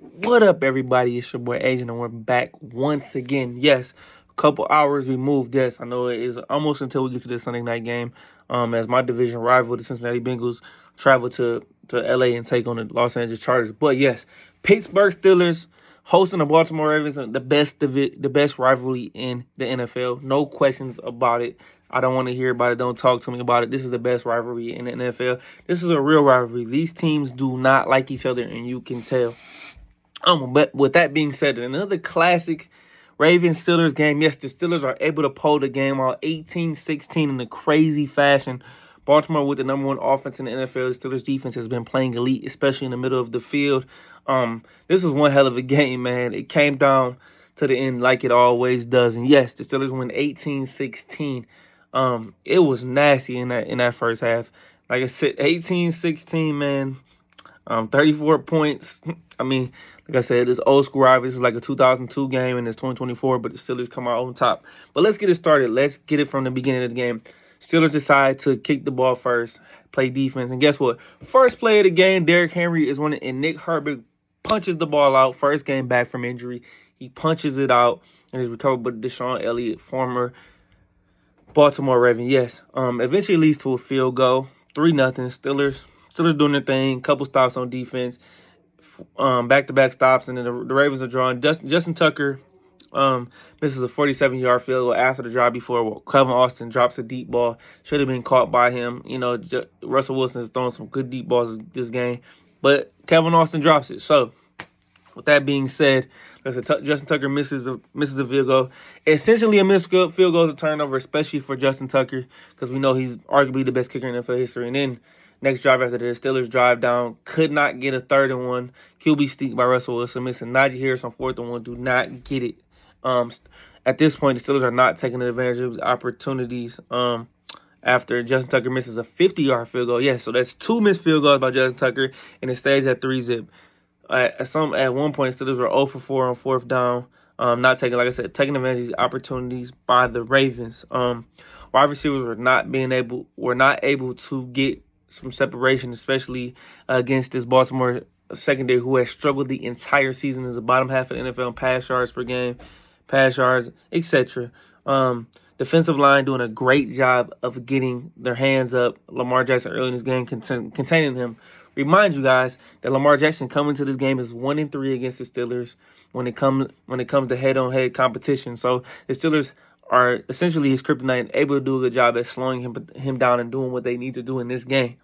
What up, everybody? It's your boy Agent, and we're back once again. Yes, a couple hours removed. Yes, I know it is almost until we get to this Sunday night game. As my division rival, the Cincinnati Bengals, travel to LA and take on the Los Angeles Chargers. But yes, Pittsburgh Steelers hosting the Baltimore Ravens, the best rivalry in the NFL. No questions about it. I don't want to hear about it. Don't talk to me about it. This is the best rivalry in the NFL. This is a real rivalry. These teams do not like each other, and you can tell. But with that being said, another classic Ravens-Steelers game. Yes, the Steelers are able to pull the game out 18-16 in a crazy fashion. Baltimore with the number one offense in the NFL. The Steelers defense has been playing elite, especially in the middle of the field. This was one hell of a game, man. It came down to the end like it always does. And yes, the Steelers win 18-16. It was nasty in that first half. Like I said, 18-16, man. 34 points. I mean, like I said, it's old school rivalry. This is like a 2002 game and it's 2024, but the Steelers come out on top. But let's get it started. Let's get it from the beginning of the game. Steelers decide to kick the ball first, play defense. And guess what? First play of the game, Derrick Henry is running, and Nick Herbert punches the ball out. First game back from injury. He punches it out and is recovered by Deshaun Elliott, former Baltimore Raven. Yes. Eventually leads to a field goal. 3-0. Steelers doing their thing. Couple stops on defense. Back-to-back stops, and then the Ravens are drawing. Justin Tucker misses a 47-yard field goal after the drive before Kevin Austin drops a deep ball. Should have been caught by him. You know, Russell Wilson has thrown some good deep balls this game, but Kevin Austin drops it. So, with that being said, Justin Tucker misses a field goal. Essentially, a missed field goal is a turnover, especially for Justin Tucker, because we know he's arguably the best kicker in NFL history. And then next drive after the Steelers drive down, could not get a 3rd and 1. QB sneak by Russell Wilson, missing Najee Harris on 4th and 1. Do not get it. At this point, the Steelers are not taking advantage of opportunities. After Justin Tucker misses a 50-yard field goal. Yes, so that's 2 missed field goals by Justin Tucker, and it stays at 3-zip. At one point, Steelers were 0 for 4 on 4th down. Not taking, like I said, taking advantage of these opportunities by the Ravens. Wide receivers were not able to get some separation, especially against this Baltimore secondary, who has struggled the entire season as the bottom half of the NFL in pass yards per game, pass yards, etc. Defensive line doing a great job of getting their hands up Lamar Jackson early in this game, containing him. Remind you guys that Lamar Jackson coming to this game is 1-3 against the Steelers when it comes to head-on-head competition. So the Steelers are essentially his kryptonite, able to do a good job at slowing him down and doing what they need to do in this game.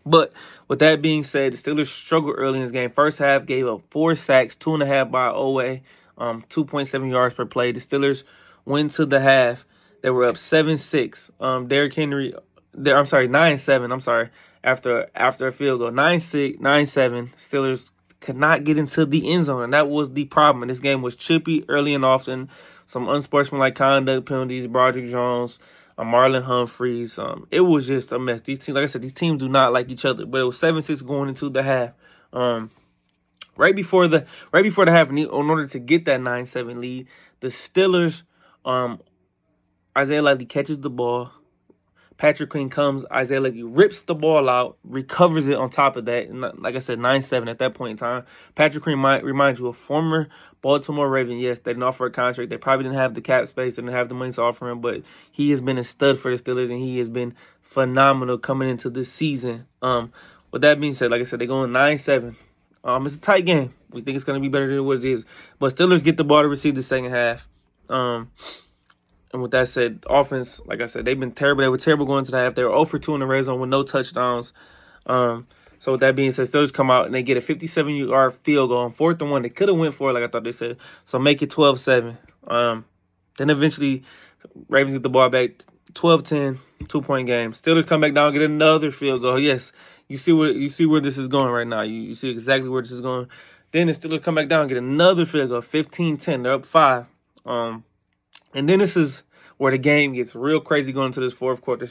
But with that being said, the Steelers struggled early in this game. First half gave up 4 sacks, 2.5 by Owe, 2.7 yards per play. The Steelers went to the half. They were up 7-6. Derrick Henry, 9-7. I'm sorry. After a field goal, 9-6, 9-7. Steelers could not get into the end zone, and that was the problem. And this game was chippy early and often. Some unsportsmanlike conduct penalties. Broderick Jones, Marlon Humphreys. It was just a mess. These teams, like I said, these teams do not like each other. But it was 7-6 going into the half. Right before the half, in order to get that 9-7 lead, the Steelers, Isaiah Likely catches the ball. Patrick Queen comes. Isaiah Likely rips the ball out, recovers it on top of that. And like I said, 9-7 at that point in time. Patrick Queen might remind you of former Baltimore Raven. Yes, they didn't offer a contract. They probably didn't have the cap space. They didn't have the money to offer him. But he has been a stud for the Steelers, and he has been phenomenal coming into this season. With that being said, like I said, they're going 9-7. It's a tight game. We think it's going to be better than what it is. But Steelers get the ball to receive the second half. And with that said, offense, like I said, they've been terrible. They were terrible going to the half. They were 0 for 2 in the red zone with no touchdowns. So with that being said, Steelers come out and they get a 57-yard field goal on 4th and 1. They could have went for it, like I thought they said. So make it 12-7. Then eventually, Ravens get the ball back, 12-10, 2-point game. Steelers come back down, get another field goal. Yes, you see where this is going right now. You see exactly where this is going. Then the Steelers come back down, get another field goal, 15-10. They're up 5. And then this is where the game gets real crazy going into this fourth quarter.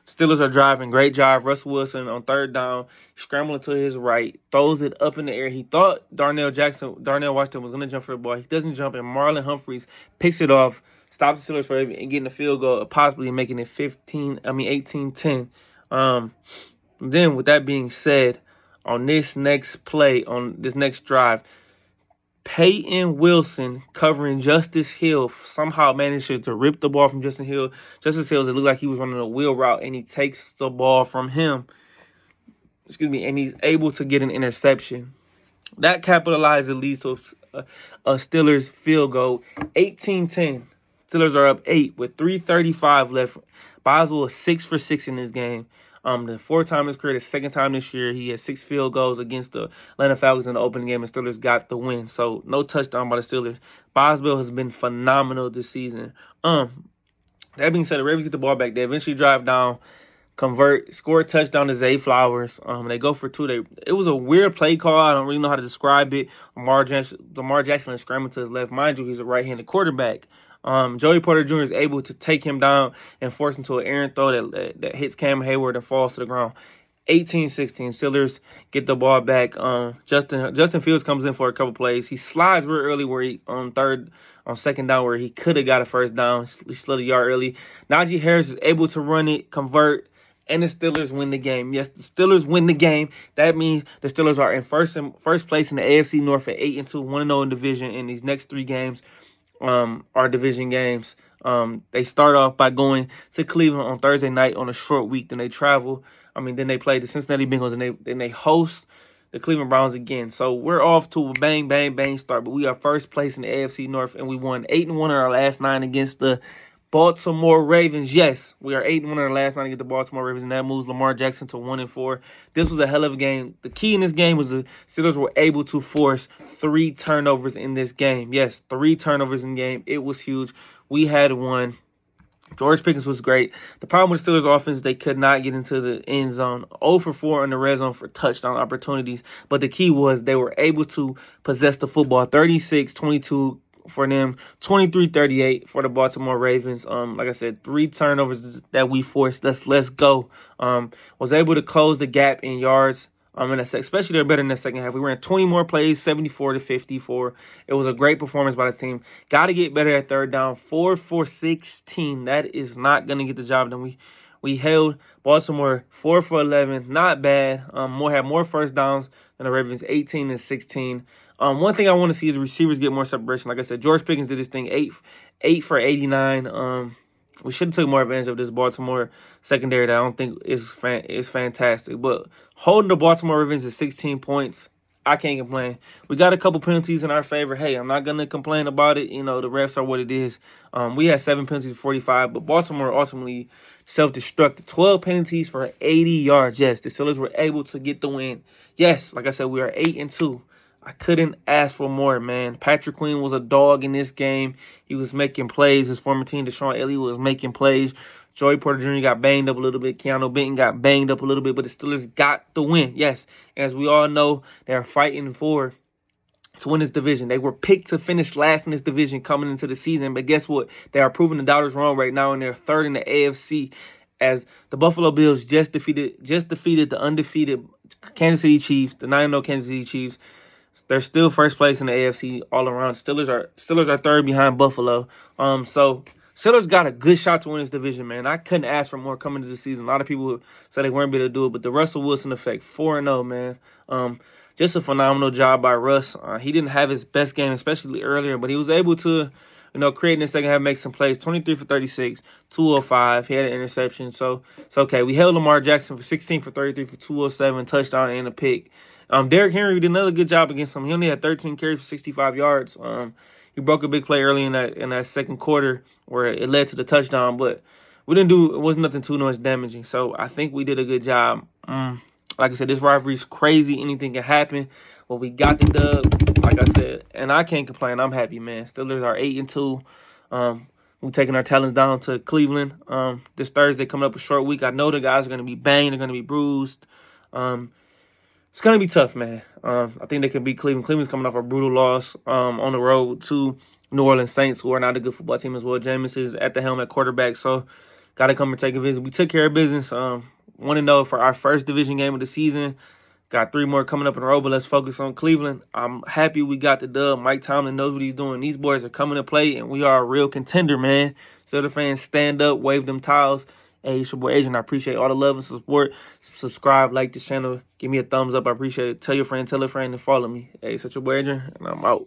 Steelers are driving. Great drive. Russell Wilson on 3rd down, scrambling to his right, throws it up in the air. He thought Darnell Washington was going to jump for the ball. He doesn't jump, and Marlon Humphreys picks it off, stops the Steelers from getting a field goal, possibly making it 18-10. Then with that being said, on this next play, on this next drive, Peyton Wilson covering Justice Hill somehow managed to rip the ball from Justice Hill. Justice Hill, it looked like he was running a wheel route, and he takes the ball from him. And he's able to get an interception. That capitalizes, leads to a Steelers field goal. 18-10. Steelers are up 8 with 3:35 left. Boswell was 6 for 6 in this game. The fourth time in his career, the second time this year, he had 6 field goals against the Atlanta Falcons in the opening game, and Steelers got the win. So no touchdown by the Steelers. Boswell has been phenomenal this season. That being said, the Ravens get the ball back. They eventually drive down, score a touchdown to Zay Flowers. They go for 2. It was a weird play call. I don't really know how to describe it. Lamar Jackson is scrambling to his left. Mind you, he's a right-handed quarterback. Joey Porter Jr. is able to take him down and force him to an errant throw that hits Cam Hayward and falls to the ground. 18-16. Steelers get the ball back. Justin Fields comes in for a couple plays. He slides real early where he on second down where he could have got a first down. He slid a yard early. Najee Harris is able to run it, convert, and the Steelers win the game. Yes, the Steelers win the game. That means the Steelers are in first place in the AFC North at 8-2, 1-0 in division. In these next 3 games are division games. They start off by going to Cleveland on Thursday night on a short week. Then they travel. Then they play the Cincinnati Bengals, and then they host the Cleveland Browns again. So we're off to a bang, bang, bang start. But we are first place in the AFC North, and we won 8-1 in our last 9 against the Baltimore Ravens. Yes, we are 8-1 in our last 9 against the Baltimore Ravens, and that moves Lamar Jackson to 1-4. This was a hell of a game. The key in this game was the Steelers were able to force 3 turnovers in this game. Yes, 3 turnovers in the game. It was huge. We had 1. George Pickens was great. The problem with the Steelers' offense, they could not get into the end zone. 0 for 4 in the red zone for touchdown opportunities. But the key was they were able to possess the football. 36-22 for them, 23-38 for the Baltimore Ravens. Like I said, 3 turnovers that we forced. Let's go. Was able to close the gap in yards. Especially they're better in the second half. We ran 20 more plays, 74-54. It was a great performance by the team. Got to get better at third down. 4 for 16. That is not going to get the job done. We held Baltimore 4 for 11. Not bad. Had more first downs than the Ravens, 18-16. One thing I want to see is the receivers get more separation. Like I said, George Pickens did his thing, 8 for 89. We should have took more advantage of this Baltimore secondary that I don't think is fantastic. But holding the Baltimore Ravens at 16 points, I can't complain. We got a couple penalties in our favor. Hey, I'm not going to complain about it. The refs are what it is. We had 7 penalties for 45, but Baltimore ultimately self-destructed. 12 penalties for 80 yards. Yes, the Steelers were able to get the win. Yes, like I said, we are 8-2. I couldn't ask for more, man. Patrick Queen was a dog in this game. He was making plays. His former team, Deshaun Elliott, was making plays. Joey Porter Jr. got banged up a little bit. Keanu Benton got banged up a little bit, but the Steelers got the win. Yes, as we all know, they're fighting to win this division. They were picked to finish last in this division coming into the season, but guess what? They are proving the doubters wrong right now, and they're third in the AFC as the Buffalo Bills just defeated the undefeated Kansas City Chiefs, the 9-0 Kansas City Chiefs. They're still first place in the AFC all around. Steelers are third behind Buffalo. So Steelers got a good shot to win this division, man. I couldn't ask for more coming into the season. A lot of people said they weren't able to do it, but the Russell Wilson effect, 4-0, man. Just a phenomenal job by Russ. He didn't have his best game, especially earlier, but he was able to, create in the second half, make some plays. 23 for 36, 205. He had an interception, so it's okay. We held Lamar Jackson for 16 for 33 for 207, touchdown and a pick. Derrick Henry did another good job against him. He only had 13 carries for 65 yards. He broke a big play early in that second quarter where it led to the touchdown, but it wasn't nothing too much damaging. So I think we did a good job. Like I said, this rivalry is crazy. Anything can happen. But we got the dub, like I said, and I can't complain. I'm happy, man. Steelers are 8-2. We're taking our talents down to Cleveland this Thursday, coming up a short week. I know the guys are going to be banged. They're going to be bruised. It's going to be tough, man. I think they can beat Cleveland. Cleveland's coming off a brutal loss on the road to New Orleans Saints, who are not a good football team as well. Jameis is at the helm at quarterback, so got to come and take a visit. We took care of business. 1-0 for our first division game of the season. Got 3 more coming up in a row, but let's focus on Cleveland. I'm happy we got the dub. Mike Tomlin knows what he's doing. These boys are coming to play, and we are a real contender, man. So the fans, stand up, wave them towels. Hey, it's your boy Adrian. I appreciate all the love and support. Subscribe, like this channel. Give me a thumbs up. I appreciate it. Tell your friend, tell a friend, and follow me. Hey, it's your boy Adrian, and I'm out.